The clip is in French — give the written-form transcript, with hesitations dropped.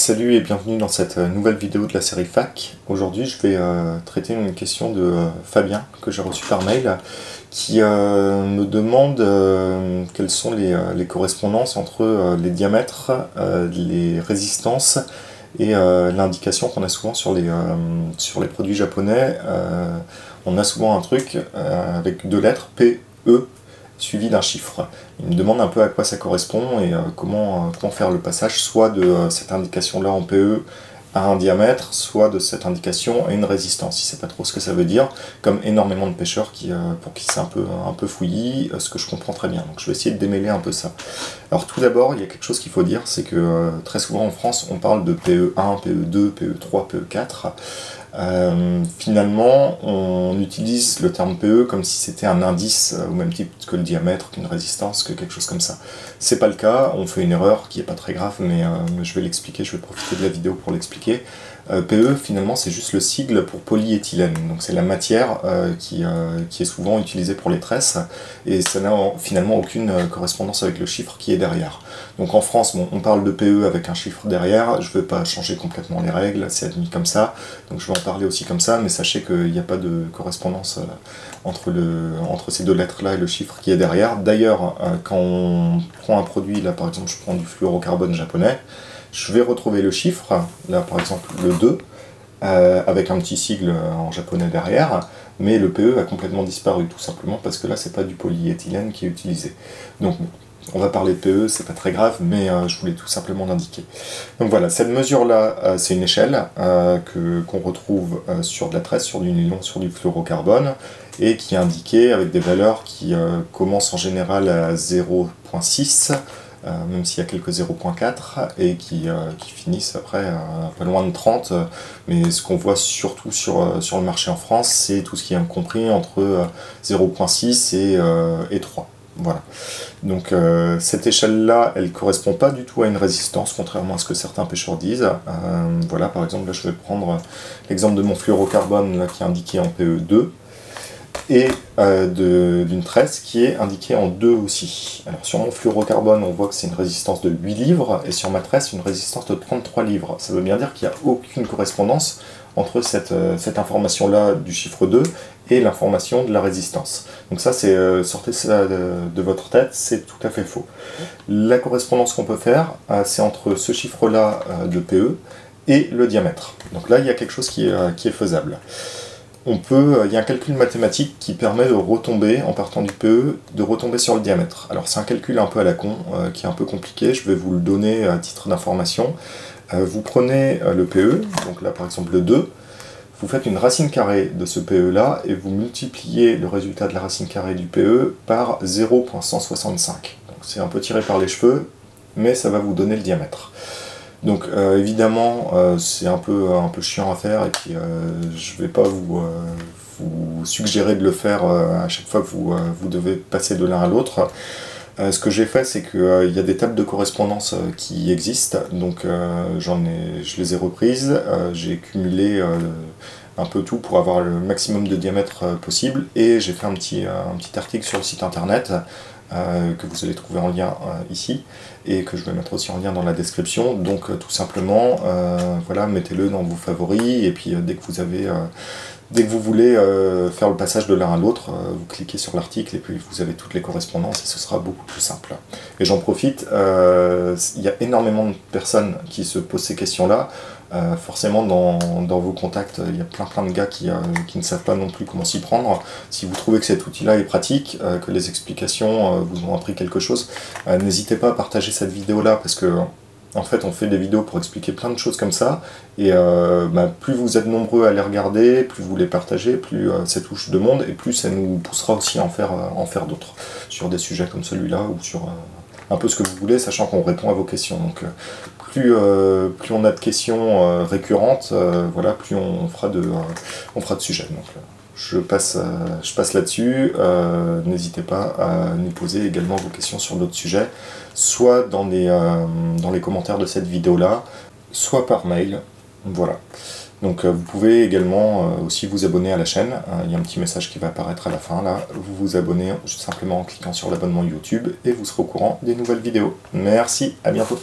Salut et bienvenue dans cette nouvelle vidéo de la série FAQ. Aujourd'hui je vais traiter une question de Fabien que j'ai reçue par mail qui me demande quelles sont les correspondances entre les diamètres, les résistances et l'indication qu'on a souvent sur les produits japonais. On a souvent un truc avec deux lettres P, E, suivi d'un chiffre. Il me demande un peu à quoi ça correspond et comment faire le passage soit de cette indication-là en PE à un diamètre, soit de cette indication à une résistance. Il ne sait pas trop ce que ça veut dire, comme énormément de pêcheurs pour qui c'est un peu fouillis, ce que je comprends très bien. Donc je vais essayer de démêler un peu ça. Alors tout d'abord, il y a quelque chose qu'il faut dire, c'est que très souvent en France, on parle de PE1, PE2, PE3, PE4. Finalement, on utilise le terme PE comme si c'était un indice au même type que le diamètre, qu'une résistance, que quelque chose comme ça. C'est pas le cas, on fait une erreur qui est pas très grave, mais je vais l'expliquer, je vais profiter de la vidéo pour l'expliquer. PE, finalement, c'est juste le sigle pour polyéthylène, donc c'est la matière qui est souvent utilisée pour les tresses, et ça n'a finalement aucune correspondance avec le chiffre qui est derrière. Donc en France, bon, on parle de PE avec un chiffre derrière, je ne veux pas changer complètement les règles, c'est admis comme ça, donc je vais en parler aussi comme ça, mais sachez qu'il n'y a pas de correspondance entre ces deux lettres-là et le chiffre qui est derrière. D'ailleurs, quand on prend un produit, là par exemple je prends du fluorocarbone japonais, je vais retrouver le chiffre, là par exemple le 2, avec un petit sigle en japonais derrière, mais le PE a complètement disparu, tout simplement parce que là c'est pas du polyéthylène qui est utilisé. Donc bon, on va parler de PE, c'est pas très grave, mais je voulais tout simplement l'indiquer. Donc voilà, cette mesure-là, c'est une échelle qu'on retrouve sur de la tresse, sur du nylon, sur du fluorocarbone, et qui est indiquée avec des valeurs qui commencent en général à 0,6, même s'il y a quelques 0,4 et qui finissent après pas loin de 30, mais ce qu'on voit surtout sur le marché en France, c'est tout ce qui est compris entre 0,6 et 3. Voilà. Donc cette échelle-là, elle ne correspond pas du tout à une résistance, contrairement à ce que certains pêcheurs disent. Voilà, par exemple, là je vais prendre l'exemple de mon fluorocarbone là, qui est indiqué en PE2, et d'une tresse qui est indiquée en 2 aussi. Alors sur mon fluorocarbone, on voit que c'est une résistance de 8 livres, et sur ma tresse, une résistance de 33 livres. Ça veut bien dire qu'il n'y a aucune correspondance entre cette information-là du chiffre 2 et l'information de la résistance. Donc ça, sortez ça de votre tête, c'est tout à fait faux. La correspondance qu'on peut faire, c'est entre ce chiffre-là de PE et le diamètre. Donc là, il y a quelque chose qui est faisable. Il y a un calcul mathématique qui permet de retomber, en partant du PE, de retomber sur le diamètre. Alors c'est un calcul un peu à la con, qui est un peu compliqué, je vais vous le donner à titre d'information. Vous prenez le PE, donc là par exemple le 2, vous faites une racine carrée de ce PE là, et vous multipliez le résultat de la racine carrée du PE par 0,165. Donc c'est un peu tiré par les cheveux, mais ça va vous donner le diamètre. Donc évidemment c'est un peu chiant à faire, et puis je ne vais pas vous suggérer de le faire à chaque fois que vous devez passer de l'un à l'autre. Ce que j'ai fait, c'est qu'il y a des tables de correspondance qui existent, donc je les ai reprises, j'ai cumulé un peu tout pour avoir le maximum de diamètre possible, et j'ai fait un petit article sur le site internet que vous allez trouver en lien ici, et que je vais mettre aussi en lien dans la description. Donc tout simplement, voilà, mettez-le dans vos favoris, et puis dès que vous voulez faire le passage de l'un à l'autre, vous cliquez sur l'article et puis vous avez toutes les correspondances, et ce sera beaucoup plus simple. Et j'en profite, il y a énormément de personnes qui se posent ces questions-là. Forcément dans vos contacts, il y a plein de gars qui ne savent pas non plus comment s'y prendre. Si vous trouvez que cet outil-là est pratique, que les explications vous ont appris quelque chose, n'hésitez pas à partager cette vidéo-là, parce que en fait, on fait des vidéos pour expliquer plein de choses comme ça, et plus vous êtes nombreux à les regarder, plus vous les partagez, plus ça touche de monde, et plus ça nous poussera aussi à en faire d'autres, sur des sujets comme celui-là, ou sur un peu ce que vous voulez, sachant qu'on répond à vos questions. Donc plus on a de questions récurrentes, voilà, plus on fera de sujets. Donc je passe là-dessus. N'hésitez pas à nous poser également vos questions sur d'autres sujets, soit dans les commentaires de cette vidéo-là, soit par mail. Voilà. Donc vous pouvez également aussi vous abonner à la chaîne. Il y a un petit message qui va apparaître à la fin là. Vous vous abonnez simplement en cliquant sur l'abonnement YouTube, et vous serez au courant des nouvelles vidéos. Merci, à bientôt.